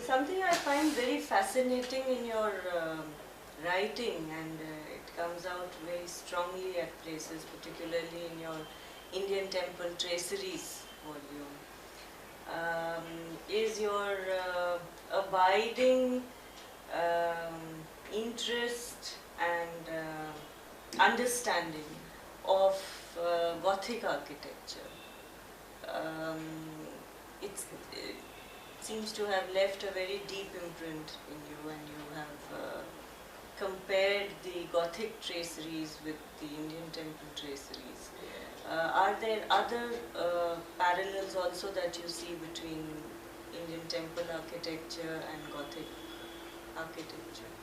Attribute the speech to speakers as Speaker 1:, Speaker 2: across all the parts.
Speaker 1: something I find very fascinating in your writing, and it comes out very strongly at places, particularly in your Indian Temple Traceries volume, is your abiding interest and understanding of Gothic architecture. It seems to have left a very deep imprint in you, and you have compared the Gothic traceries with the Indian temple traceries. Are there other parallels also that you see between Indian temple architecture and Gothic architecture?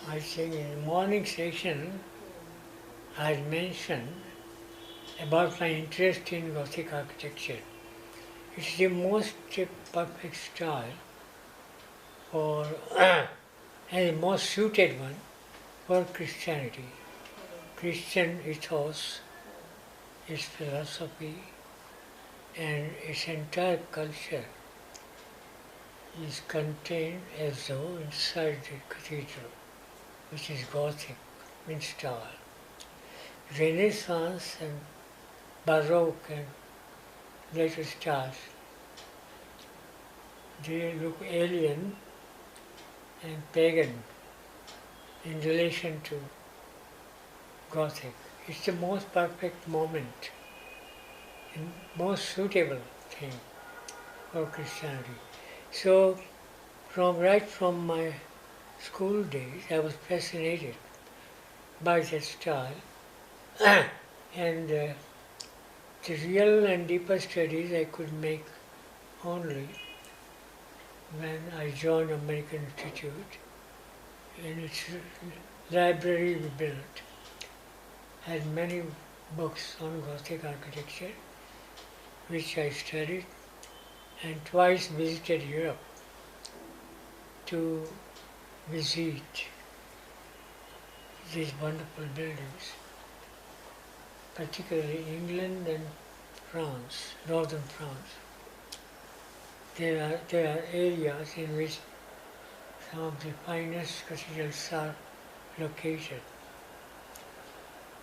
Speaker 2: I think in the morning session I mentioned about my interest in Gothic architecture. It's the most perfect style for and the most suited one for Christianity. Christian ethos, its philosophy and its entire culture is contained as though inside the cathedral, which is Gothic in style. Renaissance and Baroque and later styles, they look alien and pagan in relation to Gothic. It's the most perfect moment and most suitable thing for Christianity. So right from my school days I was fascinated by that style and the real and deeper studies I could make only when I joined American Institute. In its library we built had many books on Gothic architecture, which I studied, and twice visited Europe to visit these wonderful buildings, particularly England and France, northern France. There are areas in which some of the finest cathedrals are located.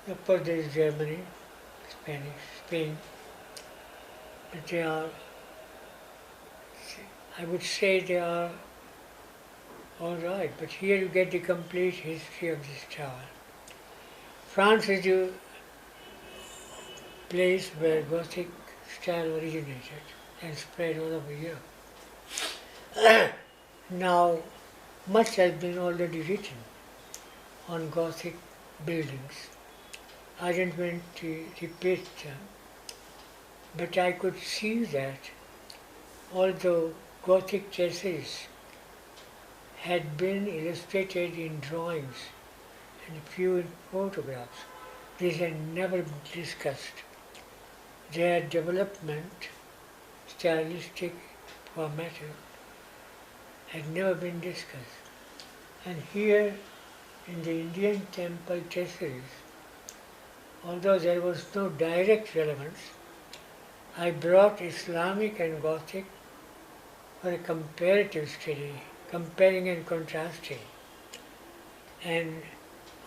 Speaker 2: Of course there is Germany, Spain, but they are, I would say they are all right, but here you get the complete history of this style. France is the place where Gothic style originated and spread all over Europe. Now, much has been already written on Gothic buildings. I didn't want to repeat them, but I could see that although Gothic traceries had been illustrated in drawings and a few in photographs, these had never been discussed. Their development, stylistic formative, had never been discussed. And here in the Indian temple traceries, although there was no direct relevance, I brought Islamic and Gothic for a comparative study, comparing and contrasting. And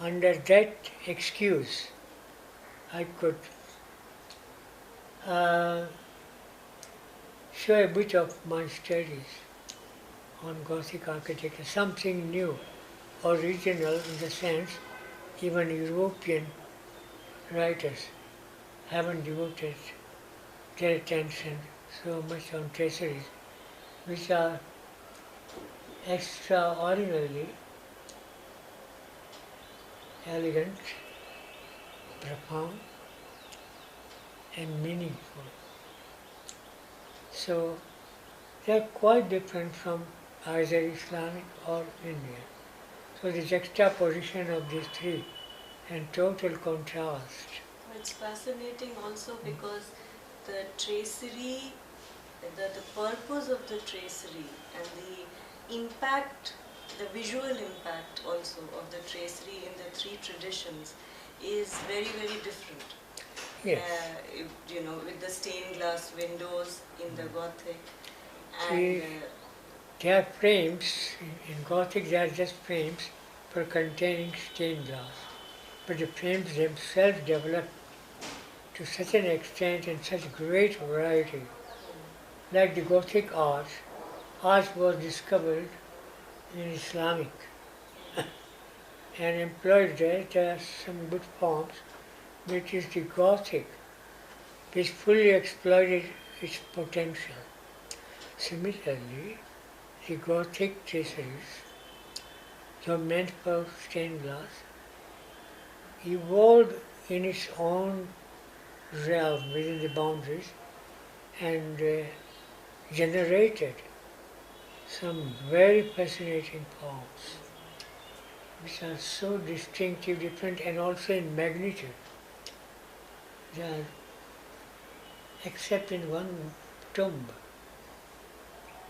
Speaker 2: under that excuse, I could show a bit of my studies on Gothic architecture, something new, original in the sense even European writers haven't devoted their attention so much on traceries, which are extraordinarily elegant, profound and meaningful. So they are quite different from either Islamic or Indian. So the juxtaposition of these three and total contrast.
Speaker 1: It's fascinating also because the tracery, the purpose of the tracery and the impact, the visual impact also of the tracery in the three traditions is very, very different.
Speaker 2: Yes.
Speaker 1: With the stained glass windows in the Gothic.
Speaker 2: See, they are frames, in Gothic they are just frames for containing stained glass. But the frames themselves developed to such an extent and such great variety. Like the Gothic art was discovered in Islamic and employed there. There are some good forms, which is the Gothic, which fully exploited its potential. Similarly, the Gothic traceries, though meant for stained glass, evolved in its own realm within the boundaries and generated some very fascinating forms which are so distinctive, different, and also in magnitude. They are, except in one tomb,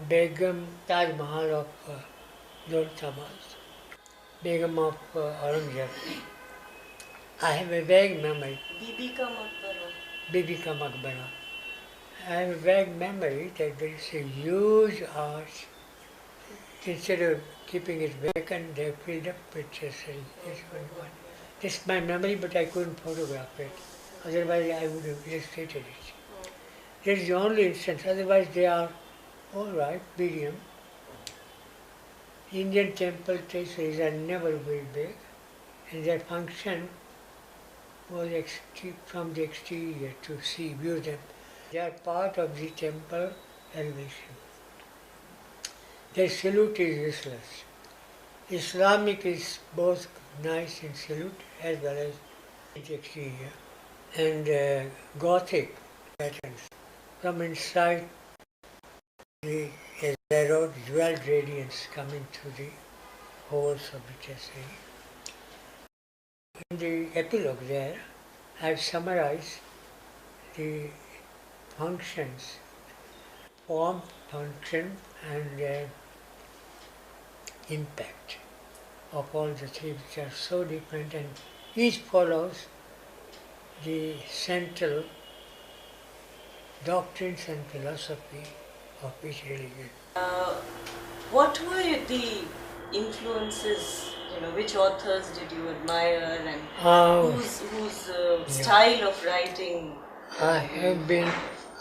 Speaker 2: Begum Taj Mahal of Dolatabad, Begum of Aurangzeb. I have a vague memory.
Speaker 1: Bibi ka Maqbara.
Speaker 2: Bibi ka Maqbara. I have a vague memory that there is a huge arch. Instead of keeping it vacant, they filled up with tracery. This is my memory, but I couldn't photograph it. Otherwise, I would have illustrated it. This is the only instance. Otherwise, they are all right, medium. Indian temple traceries are never very big, and their function was from the exterior to view them. They are part of the temple elevation. Their salute is useless. Islamic is both nice in salute as well as in the exterior. And Gothic patterns. From inside, as I wrote, jeweled radiance coming through the holes of the tracery. In the epilogue there, I have summarized the functions, form, function, and impact of all the three, which are so different, and each follows the central doctrines and philosophy of each religion.
Speaker 1: What were the influences? Which authors did you admire, and whose style of writing?
Speaker 2: I have been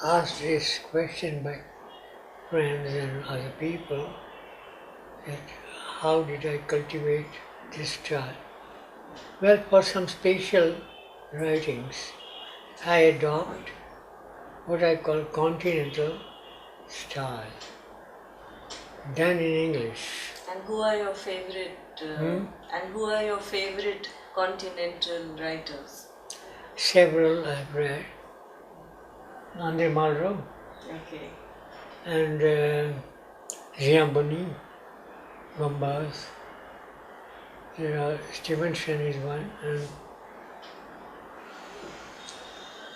Speaker 2: asked this question by friends and other people, that how did I cultivate this style? Well, for some special writings, I adopt what I call Continental style, done in English.
Speaker 1: And who are your favorite? And who are your favorite Continental writers?
Speaker 2: Several I've read. Andre Malraux.
Speaker 1: Okay.
Speaker 2: And Giamboni, Gambas. Stevenson is one, and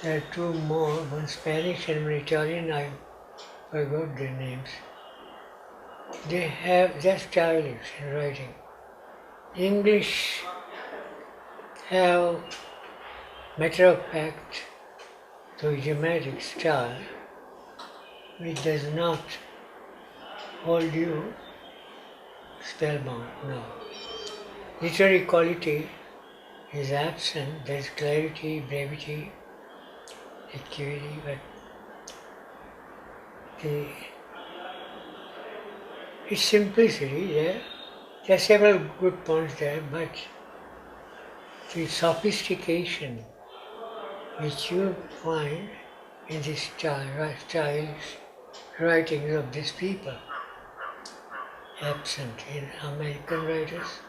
Speaker 2: there are two more, one Spanish and one Italian. I forgot their names. They're stylish in writing. English have matter of fact, though dramatic style, which does not hold you spellbound, no. Literary quality is absent, there's clarity, brevity, acuity, but its simplicity, there are several good points there, but the sophistication which you find in the styles, writings of these people, absent in American writers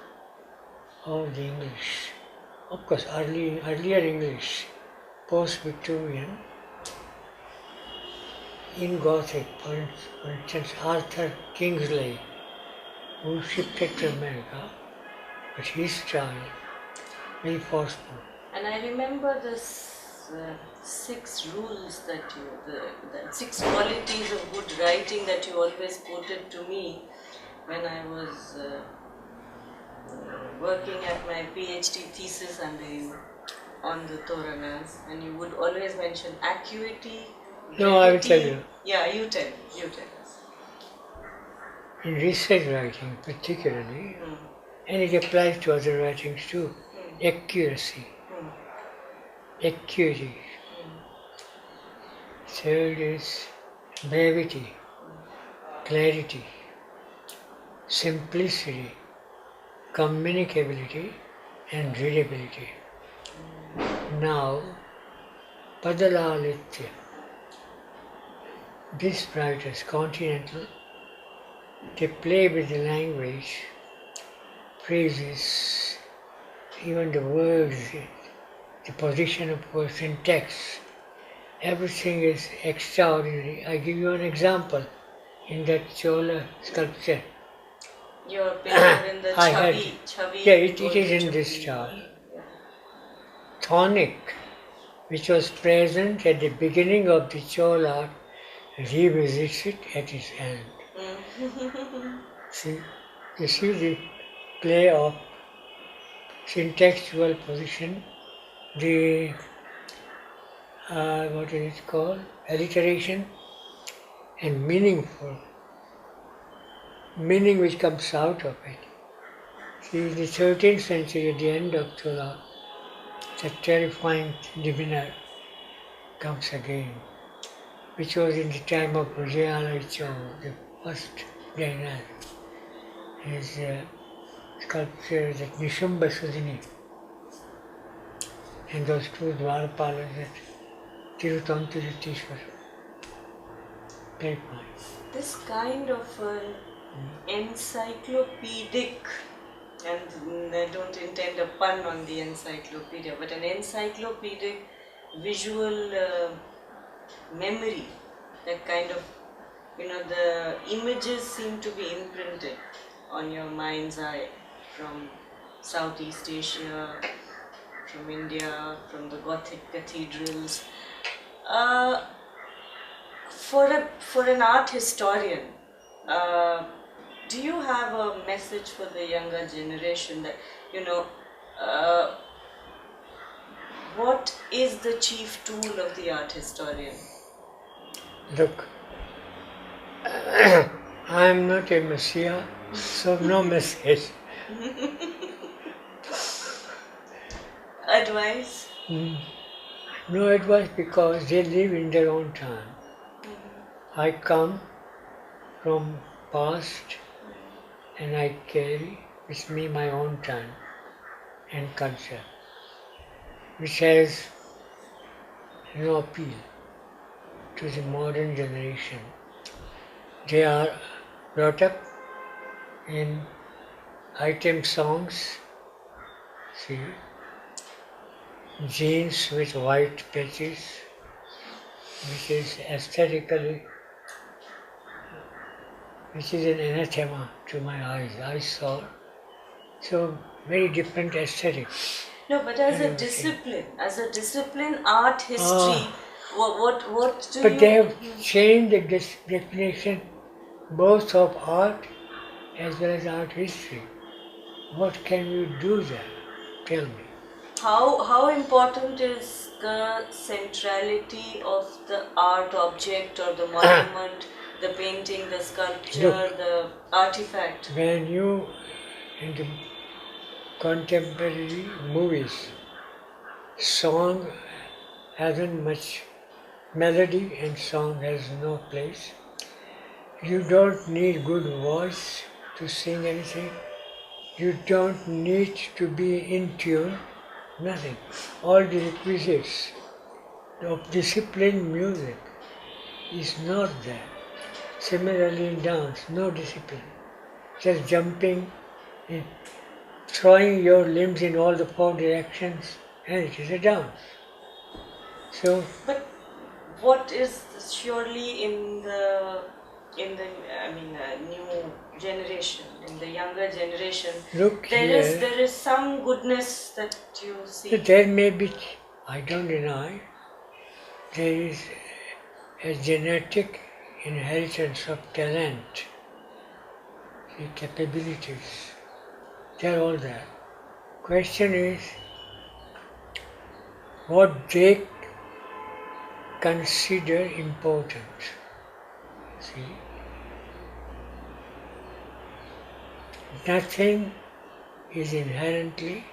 Speaker 2: or the English. Of course, earlier English, post-Victorian, in Gothic, for instance, Arthur Kingsley, who shifted to America, but his style, very forceful.
Speaker 1: And I remember this 6 rules the 6 qualities of good writing that you always quoted to me when I was working at my PhD thesis under you. on the Toranas, and you would always mention acuity.
Speaker 2: No, I will tell you.
Speaker 1: Yeah, you tell us.
Speaker 2: In research writing particularly, and it applies to other writings too, accuracy, acuity. Third is brevity, clarity, simplicity, communicability, and readability. Now, Padalalitya. These writers, Continental, they play with the language, phrases, even the words, the position of words in text. Everything is extraordinary. I give you an example in that Chola sculpture.
Speaker 1: Your picture in the Chavi.
Speaker 2: Yeah, it is in this style. Tonic, which was present at the beginning of the Chola, revisits it at its end. See, you see the play of syntextual position, the what is it called? Alliteration and meaningful. Meaning which comes out of it. See, in the 13th century, at the end of Chola, the terrifying diviner comes again, which was in the time of Vijayalaicho, the first Jaina. His sculpture is at Nishamba Sudini, and those two Dwarapalas at Tirutantirutishwar. Very fine.
Speaker 1: This kind of encyclopedic, and I don't intend a pun on the encyclopedia, but an encyclopedic visual memory, that kind of, the images seem to be imprinted on your mind's eye from Southeast Asia, from India, from the Gothic cathedrals. For an art historian, do you have a message for the younger generation that, what is the chief tool of the art historian?
Speaker 2: Look, I am not a messiah, so no message.
Speaker 1: Advice?
Speaker 2: No advice, because they live in their own time. I come from past and I carry with me my own time and culture, which has no appeal to the modern generation. They are brought up in item songs, see, jeans with white patches, which is aesthetically, which is an anathema to my eyes. I saw so very different aesthetics.
Speaker 1: No, but as a discipline, art history, what do you...
Speaker 2: But they have changed the definition both of art as well as art history. What can you do there? Tell me.
Speaker 1: How important is the centrality of the art object or the monument, the painting, the sculpture, the artifact?
Speaker 2: When you, in the contemporary movies, song hasn't much melody and song has no place. You don't need good voice to sing anything. You don't need to be in tune. Nothing. All the requisites of disciplined music is not there. Similarly in dance, no discipline. Just jumping, throwing your limbs in all the four directions, and it is a dance. So,
Speaker 1: but what is surely in the new generation, in the younger generation, there is some goodness that you see.
Speaker 2: There may be, I don't deny, there is a genetic inheritance of talent, the capabilities. They are all there. Question is, what they consider important. See? Nothing is inherently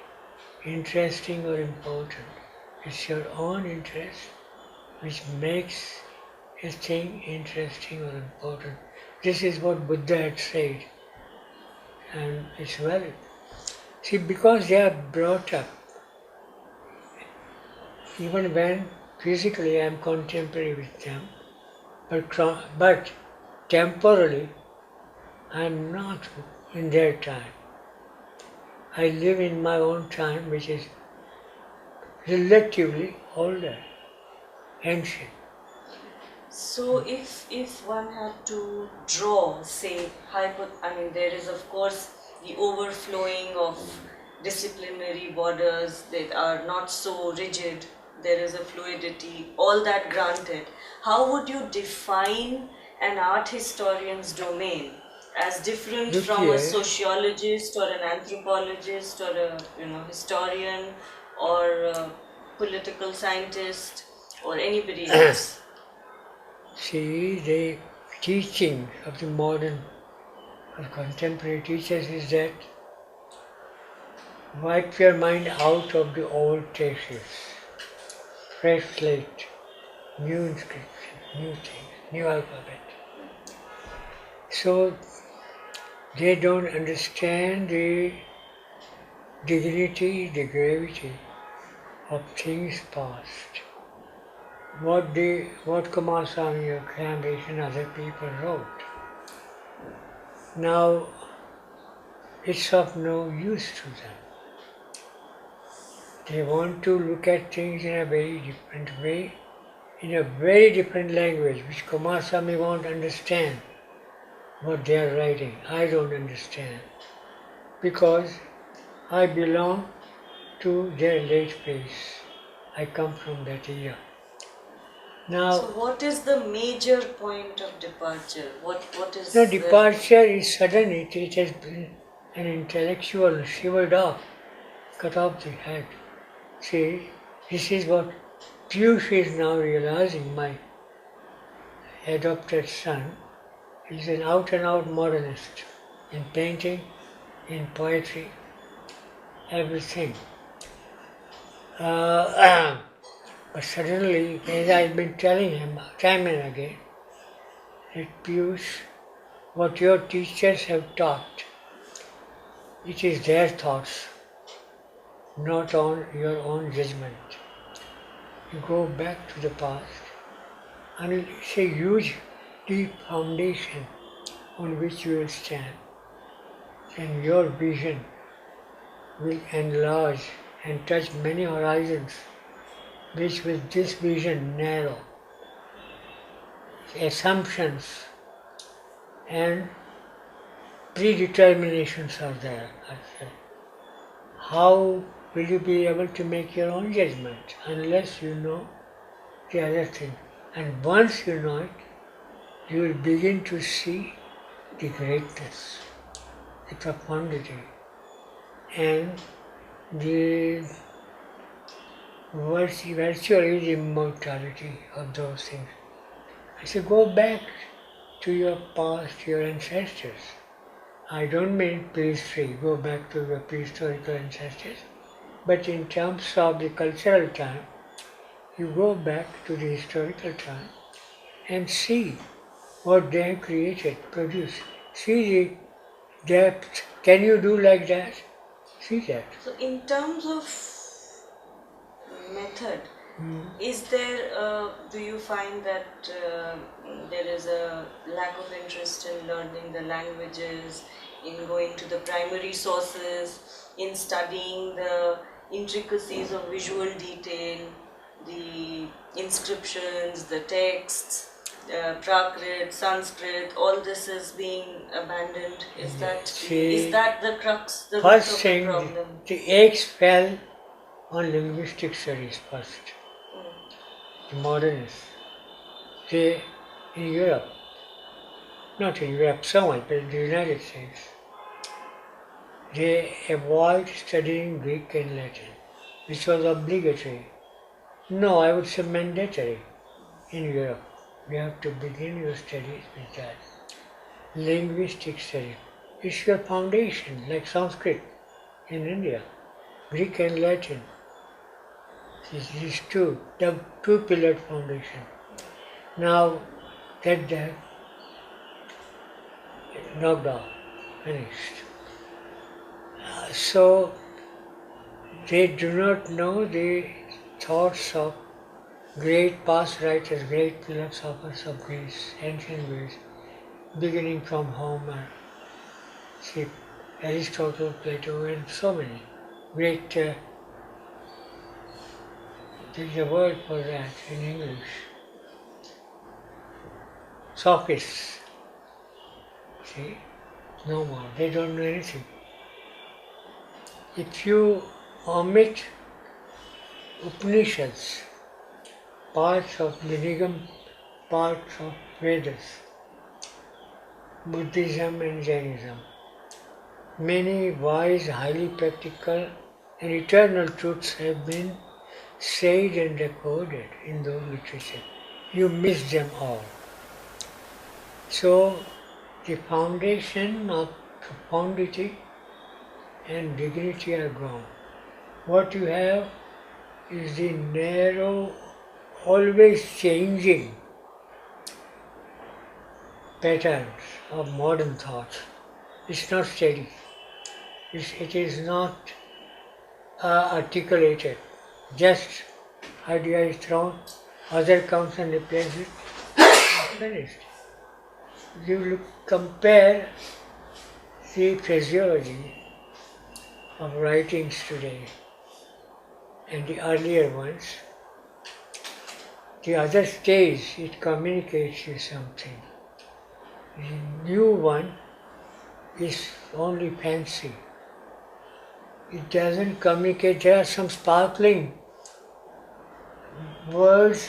Speaker 2: interesting or important. It's your own interest which makes a thing interesting or important. This is what Buddha had said, and it's valid. See, because they are brought up, even when physically I am contemporary with them, but temporally I am not in their time. I live in my own time, which is relatively older, ancient.
Speaker 1: So if one had to draw, say, there is of course the overflowing of disciplinary borders that are not so rigid, there is a fluidity, all that granted. How would you define an art historian's domain as different from a sociologist or an anthropologist or a historian or a political scientist or anybody else?
Speaker 2: See, the teaching of the modern or contemporary teachers is that wipe your mind out of the old traces, fresh slate, new inscription, new things, new alphabet. So they don't understand the dignity, the gravity of things past. What Kumarasamy or Cambridge and other people wrote. Now, it's of no use to them. They want to look at things in a very different way, in a very different language, which Kumarasamy won't understand what they are writing. I don't understand. Because I belong to their late phase. I come from that era. Now,
Speaker 1: so what is the major point of departure? What is
Speaker 2: the departure is sudden. It has been an intellectual shivered off, cut off the head. See, this is what Piyush is now realizing, my adopted son. He's an out and out modernist in painting, in poetry, everything. But suddenly, as I've been telling him time and again, that Piyush, what your teachers have taught, it is their thoughts, not on your own judgment. You go back to the past, and it's a huge, deep foundation on which you will stand, and your vision will enlarge and touch many horizons, which with this vision narrow. Assumptions and predeterminations are there. How will you be able to make your own judgment unless you know the other thing? And once you know it, you will begin to see the greatness, the profundity, and the virtually the immortality of those things. I say, go back to your past, your ancestors. I don't mean prehistory, go back to your prehistorical ancestors, but in terms of the cultural time, you go back to the historical time and see what they have created, produced. See the depth. Can you do like that? See that.
Speaker 1: So in terms of method, is there, do you find that there is a lack of interest in learning the languages, in going to the primary sources, in studying the intricacies of visual detail, the inscriptions, the texts, Prakrit, Sanskrit, all this is being abandoned? Is that the crux, the root of the problem?
Speaker 2: The eggs fell on linguistic studies first. The modernists, they in Europe, not in Europe so much, but in the United States, they avoid studying Greek and Latin, which was obligatory No, I would say mandatory in Europe. You have to begin your studies with that. Linguistic studies. It's your foundation, like Sanskrit in India, Greek and Latin. These the two-pillared foundation. Now, get that knocked off, finished. So, they do not know the thoughts of great past writers, great philosophers of Greece, ancient Greece, beginning from Homer, see, Aristotle, Plato, and so many great. There is a word for that in English. Sophists. See, no more. They don't know anything. If you omit Upanishads, parts of the Nigam, parts of Vedas, Buddhism and Jainism, many wise, highly practical and eternal truths have been said and recorded in those literature. You miss them all. So the foundation of profundity and dignity are gone. What you have is the narrow, always changing patterns of modern thought. It's not steady. It is not articulated. Just idea is thrown, other comes and replaces it, finished. You compare the physiology of writings today and the earlier ones. The other stage, it communicates you something. The new one is only fancy. It doesn't communicate. There are some sparkling words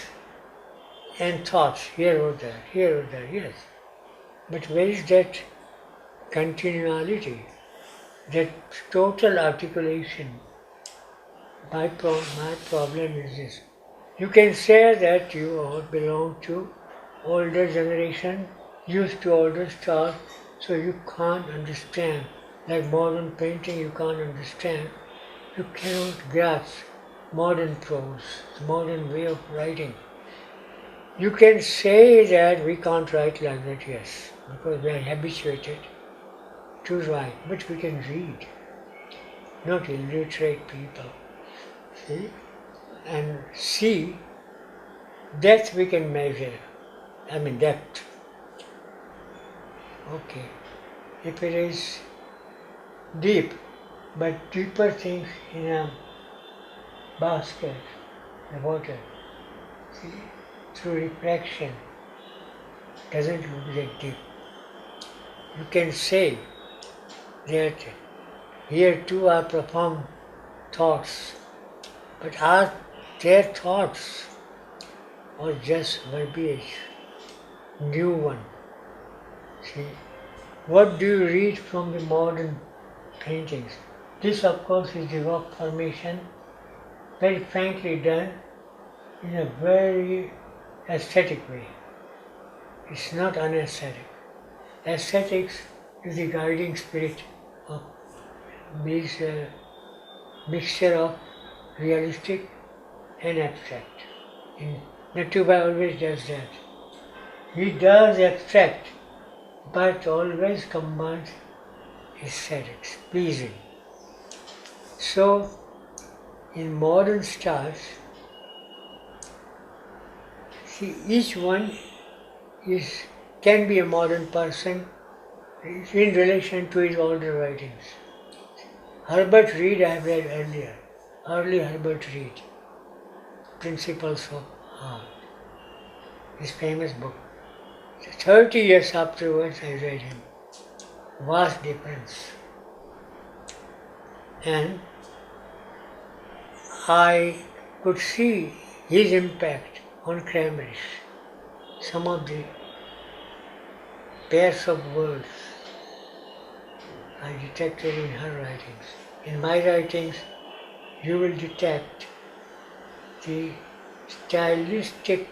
Speaker 2: and thoughts here or there, yes. But where is that continuality, that total articulation? My problem is this. You can say that you all belong to older generation, used to older style, so you can't understand. Like modern painting, you can't understand. You cannot grasp modern prose, modern way of writing. You can say that we can't write like that, yes, because we are habituated to write, but we can read, not illiterate people. See? And see, depth we can measure, depth. Okay, if it is deep, but deeper things in a basket, the water, see, through reflection, doesn't look that deep. You can say that here too are profound thoughts, but are their thoughts or just verbiage, new one? See, what do you read from the modern paintings? This, of course, is the rock formation, very frankly done in a very aesthetic way. It's not unaesthetic. Aesthetics is the guiding spirit of this mixture of realistic and abstract. Natubai always does that. He does abstract, but always combines aesthetics, pleasing. So, in modern styles, see, each one can be a modern person in relation to his older writings. Herbert Reed I have read earlier, early Herbert Reed, Principles of Art, his famous book. 30 years afterwards I read him. Vast difference. And I could see his impact on grammars. Some of the pairs of words I detected in her writings. In my writings, you will detect the stylistic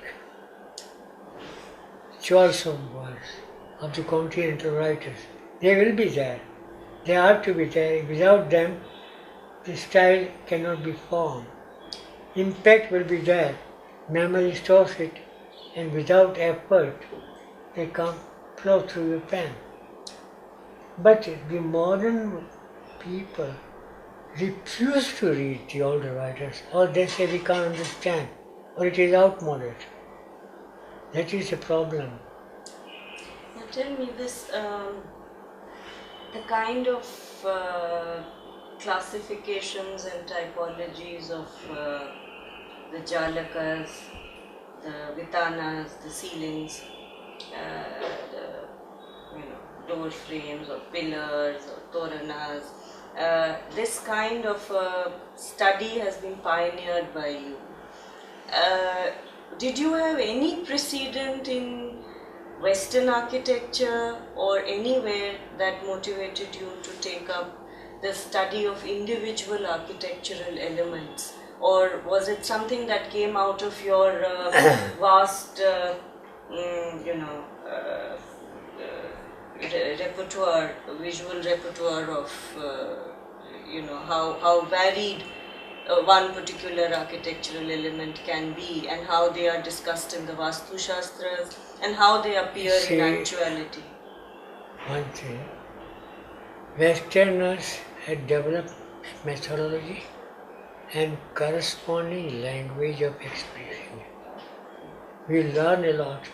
Speaker 2: choice of words of the Continental writers. They will be there. They have to be there. Without them, the style cannot be formed. Impact will be there. Memory stores it, and without effort, they come flow through your pen. But the modern people refuse to read the older writers, or they say we can't understand, or it is outmoded. That is a problem.
Speaker 1: Now tell me this, the kind of classifications and typologies of the jalakas, the vitanas, the ceilings, the door frames or pillars or toranas. This kind of study has been pioneered by you. Did you have any precedent in Western architecture or anywhere that motivated you to take up the study of individual architectural elements? Or was it something that came out of your vast, repertoire, visual repertoire of, how varied one particular architectural element can be, and how they are discussed in the Vastu Shastras, and how they appear in actuality?
Speaker 2: One thing, Westerners had developed methodology and corresponding language of expression. We learn a lot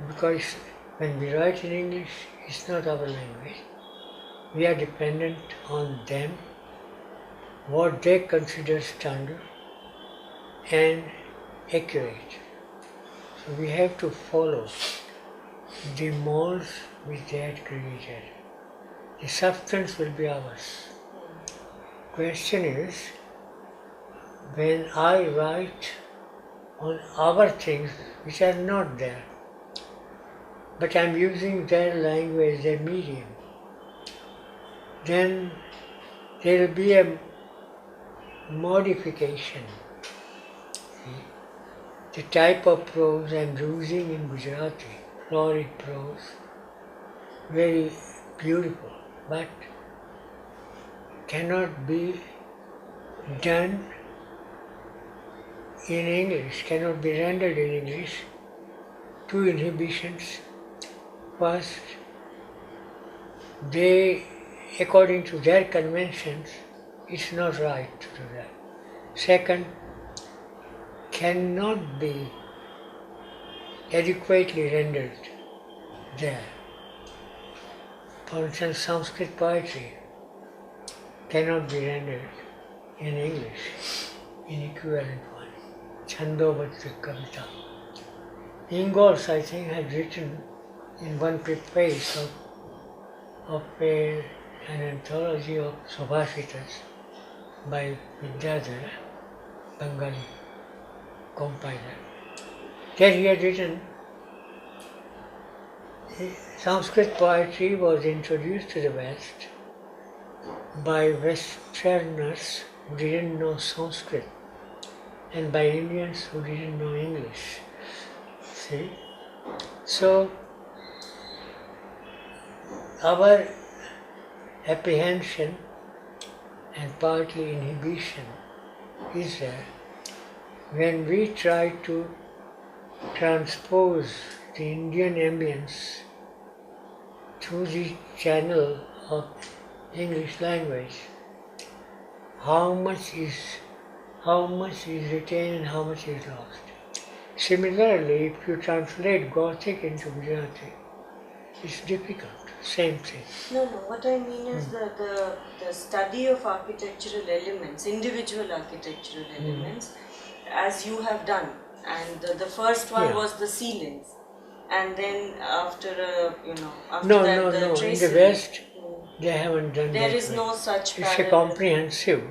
Speaker 2: because when we write in English, it's not our language. We are dependent on them, what they consider standard and accurate. So we have to follow the molds which they had created. The substance will be ours. Question is, when I write on our things which are not there, but I am using their language, their medium, then there will be a modification. See? The type of prose I am using in Gujarati, florid prose, very beautiful, but cannot be done in English, cannot be rendered in English. Two inhibitions. First, they, according to their conventions, it's not right to do that. Second, cannot be adequately rendered there. For instance, Sanskrit poetry cannot be rendered in English in equivalent one. Chandobadra Kavita. Ingalls, I think, had written in one preface of an anthology of Subhashitas by Vidyadhara, Bengali compiler, that he had written Sanskrit poetry was introduced to the West by Westerners who didn't know Sanskrit and by Indians who didn't know English. See? So, our apprehension and partly inhibition is there when we try to transpose the Indian ambience through the channel of English language. How much is retained and how much is lost. Similarly, if you translate Gothic into Gujarati, it's difficult. Same thing.
Speaker 1: No, what I mean is the study of architectural elements, individual architectural elements, as you have done. And the first one was the ceilings. And then after the tracery.
Speaker 2: In the West, they haven't done that.
Speaker 1: There is no such
Speaker 2: It's a comprehensive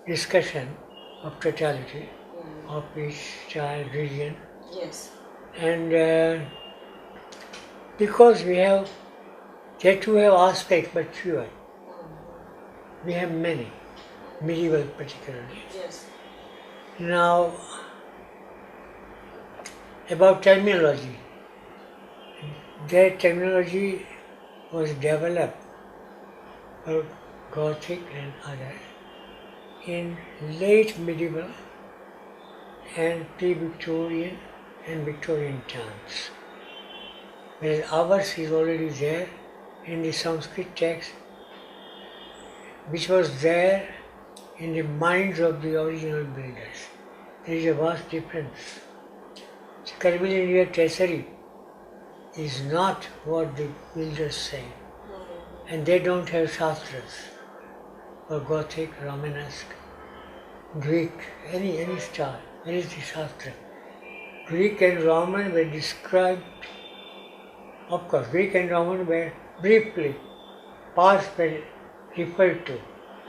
Speaker 2: discussion of totality of each child region.
Speaker 1: Yes.
Speaker 2: And because we have, they too have aspects but fewer. We have many, medieval particularly.
Speaker 1: Yes.
Speaker 2: Now, about terminology. Their terminology was developed for Gothic and others in late medieval and pre-Victorian and Victorian times. Whereas ours is already there in the Sanskrit text, which was there in the minds of the original builders. There is a vast difference. The curvilinear tracery is not what the builders say, and they don't have shastras for Gothic, Romanesque, Greek, any style. Where is the shastra? Greek and Roman were described, of course, Greek and Roman were briefly, parts were referred to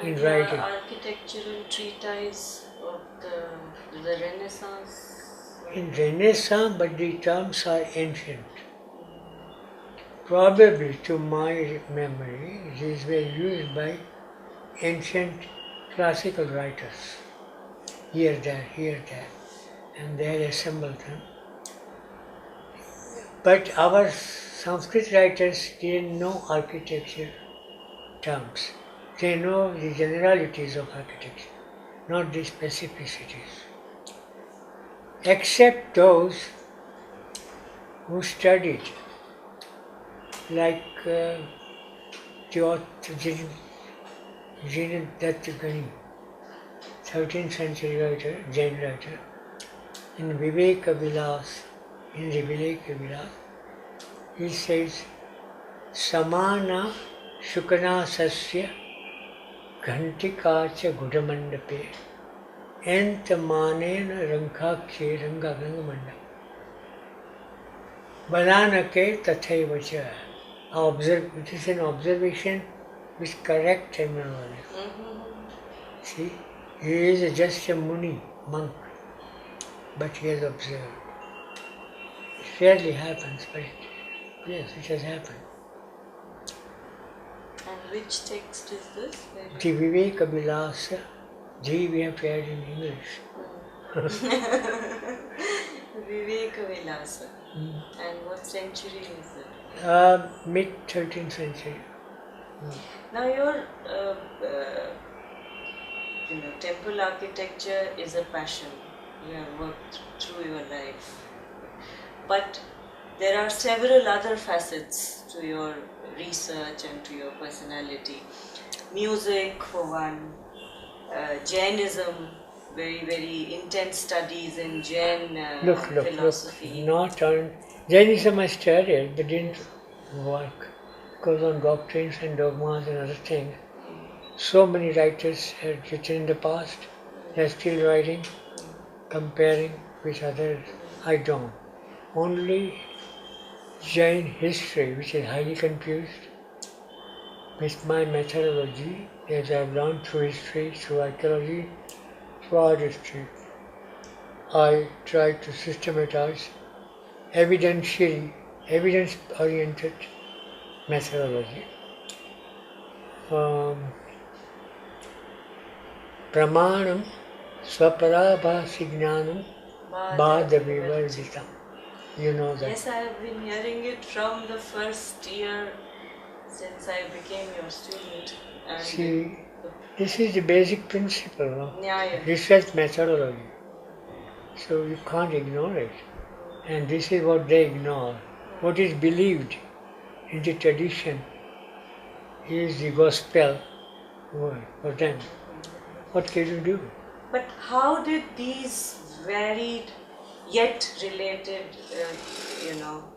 Speaker 2: in
Speaker 1: and
Speaker 2: writing.
Speaker 1: Architectural treatise of the Renaissance?
Speaker 2: In Renaissance, but the terms are ancient. Probably, to my memory, these were used by ancient classical writers, here, there, and they had assembled them. But our Sanskrit writers didn't know architecture terms. They know the generalities of architecture, not the specificities. Except those who studied, like Dhaky, 13th century writer, Jain writer, in Viveka Vilas, he says, Samana Shukana Sasya Gantikacha Gudamandape Entamanena Rankhakshe Rangagangamanda Balanake Tathaivacha. It is an observation with correct terminology. See, he is just a muni, monk, but he has observed. It rarely happens, but yes, it has happened.
Speaker 1: And which text is this?
Speaker 2: The Viveka Vilasa, G we have to add in English.
Speaker 1: Viveka Vilasa. And what century is it?
Speaker 2: Mid-13th century.
Speaker 1: Now your temple architecture is a passion. You have worked through your life. But there are several other facets to your research and to your personality. Music for one, Jainism, very, very intense studies in Jain philosophy.
Speaker 2: Not on Jainism I studied, but didn't work. Because on doctrines and dogmas and other things, so many writers had written in the past, they are still writing, comparing with others. I don't. Only Jain history, which is highly confused, with my methodology, as I've learned through history, through archaeology, through art history, I try to systematize evidence-oriented methodology. Pramanam swaparabhasi jnanam bhadavivarjitam. You know that.
Speaker 1: Yes, I have been hearing it from the first year since I became your student. And
Speaker 2: see, this is the basic principle of
Speaker 1: yeah.
Speaker 2: research methodology. So you can't ignore it. And this is what they ignore. What is believed in the tradition is the gospel word for them. What can you do?
Speaker 1: But how did these varied yet related,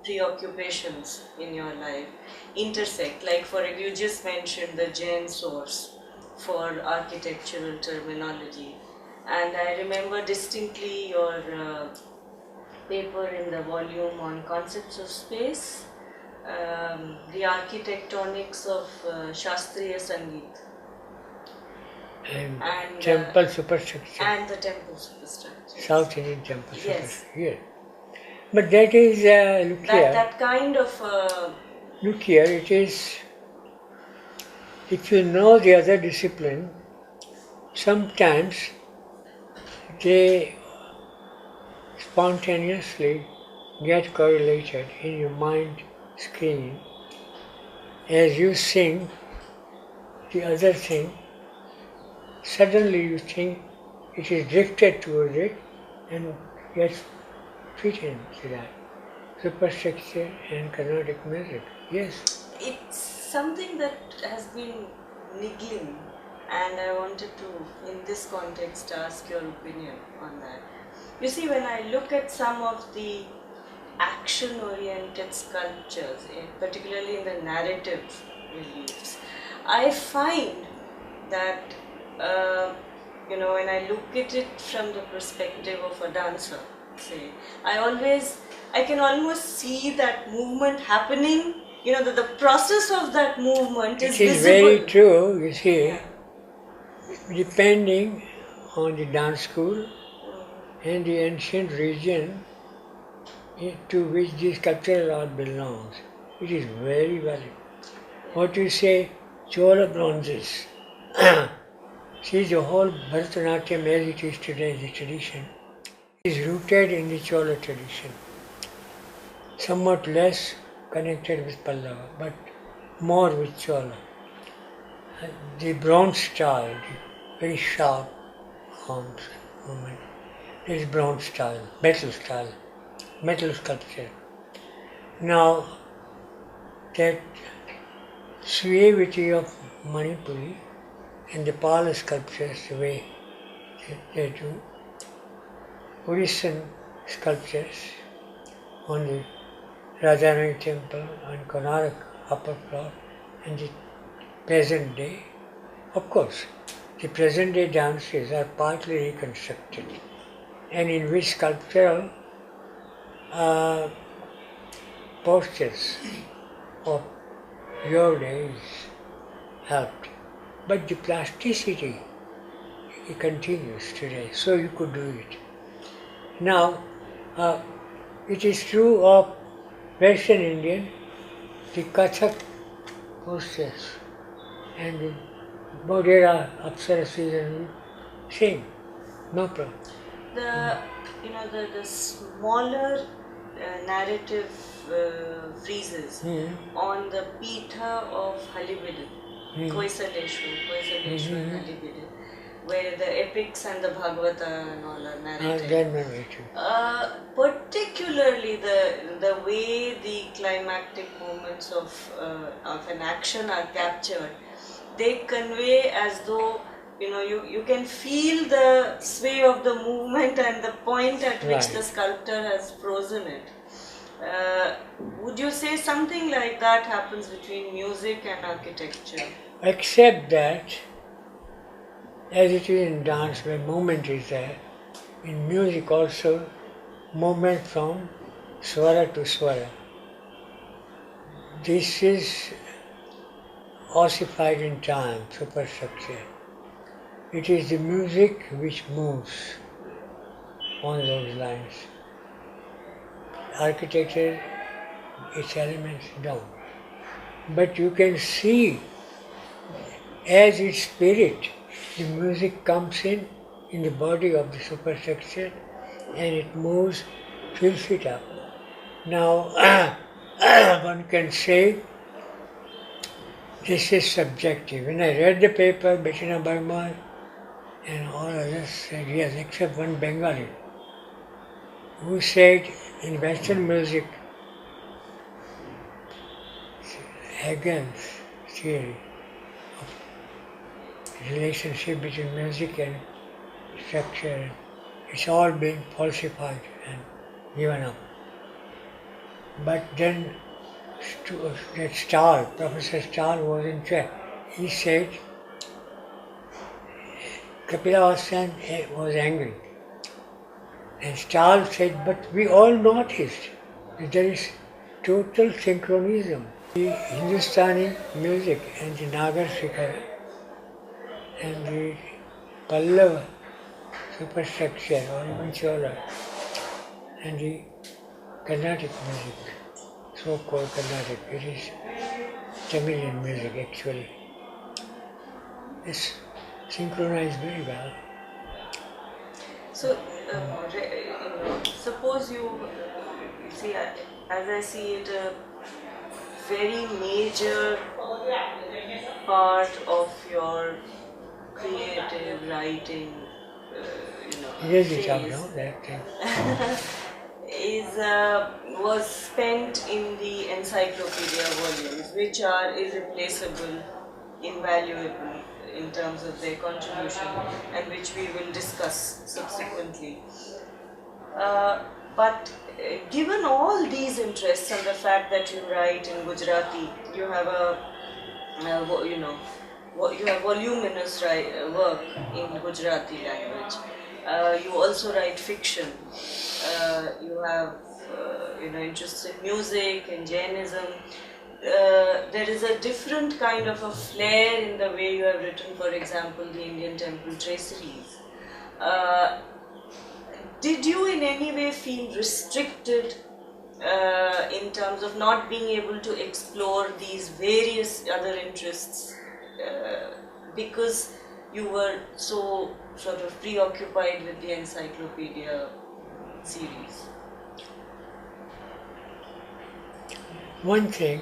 Speaker 1: preoccupations in your life intersect? Like you just mentioned the Jain source for architectural terminology, and I remember distinctly your paper in the volume on concepts of space, the architectonics of Shastriya Sangeet.
Speaker 2: And temple superstructure.
Speaker 1: And the temple superstructure.
Speaker 2: South Indian temple
Speaker 1: yes.
Speaker 2: superstructure. Here. But that is, look here.
Speaker 1: That kind of...
Speaker 2: Look here, it is, if you know the other discipline, sometimes they spontaneously get correlated in your mind screen. As you sing the other thing, suddenly you think it is drifted towards it and gets fit into that. Superstructure and Carnatic music, yes.
Speaker 1: It's something that has been niggling, and I wanted to, in this context, ask your opinion on that. You see, when I look at some of the action-oriented sculptures, particularly in the narrative reliefs, I find that, when I look at it from the perspective of a dancer, say, I can almost see that movement happening. The process of that movement is visible.
Speaker 2: It is very true, you see, depending on the dance school and the ancient region to which the sculptural art belongs. It is very valid. What you say, Chola bronzes. See, the whole Bharatanatyam as it is today, the tradition, is rooted in the Chola tradition. Somewhat less connected with Pallava, but more with Chola. The bronze style, the very sharp arms movement, is bronze style, metal sculpture. Now, that suavity of Manipuri and the Pala sculptures, the way they do, Orisen sculptures on the Rajarani temple and Konark upper floor and the present day. Of course, the present day dances are partly reconstructed and in which sculptural postures of your days helped. But the plasticity it continues today, so you could do it. Now, it is true of Western Indian, the Kathak postures and the Modera Apsarasis and same, no problem.
Speaker 1: The smaller narrative friezes on the Pitha of Halibidin, Koisaleshwar Halibidin, where the epics and the Bhagavata and all are narrated. Particularly the way the climactic moments of an action are captured, they convey as though you can feel the sway of the movement and the point at which the sculptor has frozen it. Would you say something like that happens between music and architecture?
Speaker 2: Except that, as it is in dance where movement is there, in music also movement from swara to swara. This is ossified in time, superstructure. It is the music which moves on those lines. Architecture, its elements don't. But you can see as its spirit, the music comes in the body of the superstructure and it moves, fills it up. Now, one can say this is subjective. When I read the paper, Bettina Burma and all others said yes, except one Bengali, who said in Western music, Hegel's theory of relationship between music and structure, it's all been falsified and given up. But then that Stahl, Professor Stahl was in check. He said Kapila was angry. And Stahl said, but we all noticed that there is total synchronism. The Hindustani music and the Nagar Shikhar and the Pallava superstructure or even Chola and the Carnatic music, so-called Carnatic, it is Tamilian music actually. It's synchronized very well.
Speaker 1: So, suppose you see, as I see it, a very major part of your creative writing,
Speaker 2: Really tough,
Speaker 1: phase
Speaker 2: no? That thing.
Speaker 1: was spent in the encyclopedia volumes, which are irreplaceable, invaluable in terms of their contribution, and which we will discuss subsequently. But given all these interests and the fact that you write in Gujarati, you have you have voluminous work in Gujarati language. You also write fiction. You have interests in music and Jainism. There is a different kind of a flair in the way you have written, for example, the Indian temple traceries. Did you in any way feel restricted in terms of not being able to explore these various other interests because you were so sort of preoccupied with the encyclopedia series?
Speaker 2: One thing,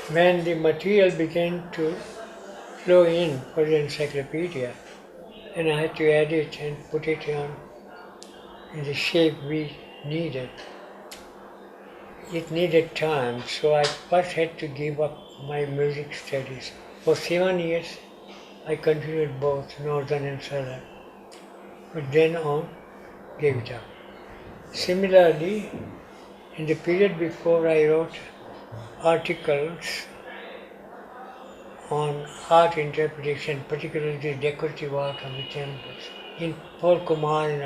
Speaker 2: when the material began to flow in for the encyclopedia, and I had to edit and put it on in the shape we needed, it needed time, so I first had to give up my music studies. For 7 years, I continued both northern and southern, but then on, gave it up. Similarly, in the period before I wrote articles on art interpretation, particularly the decorative art of the temples, in Paul Kumar and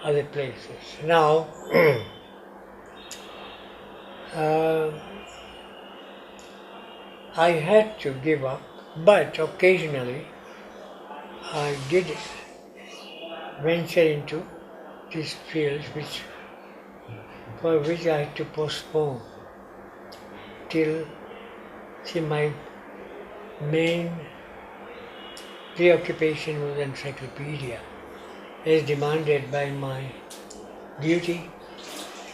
Speaker 2: other places. Now, I had to give up, but occasionally I did venture into these fields for which I had to postpone till my main preoccupation was encyclopedia, as demanded by my duty,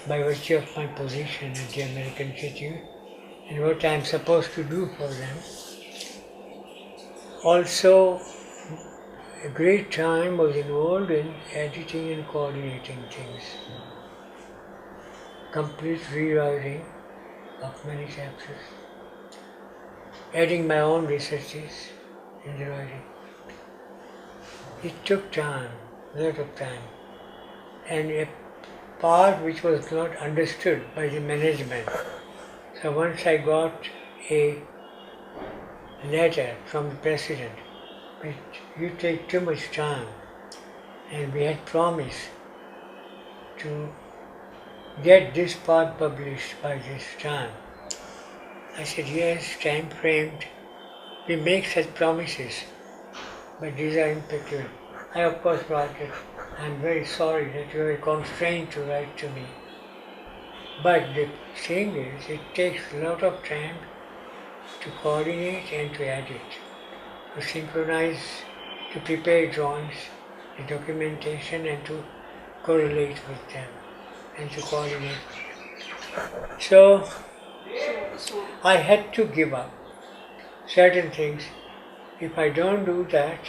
Speaker 2: by virtue of my position at the American Institute, and what I am supposed to do for them. Also, a great time was involved in editing and coordinating things. Complete rewriting of many chapters, adding my own researches in the writing. It took time, a lot of time, and a part which was not understood by the management. So once I got a letter from the president, but you take too much time, and we had promised to get this part published by this time. I said, yes, time framed. We make such promises, but these are impeccable. I of course wrote it. I'm very sorry that you are constrained to write to me. But the thing is, it takes a lot of time to coordinate and to edit, to synchronize, to prepare drawings, the documentation, and to correlate with them, and to coordinate. So I had to give up certain things. If I don't do that,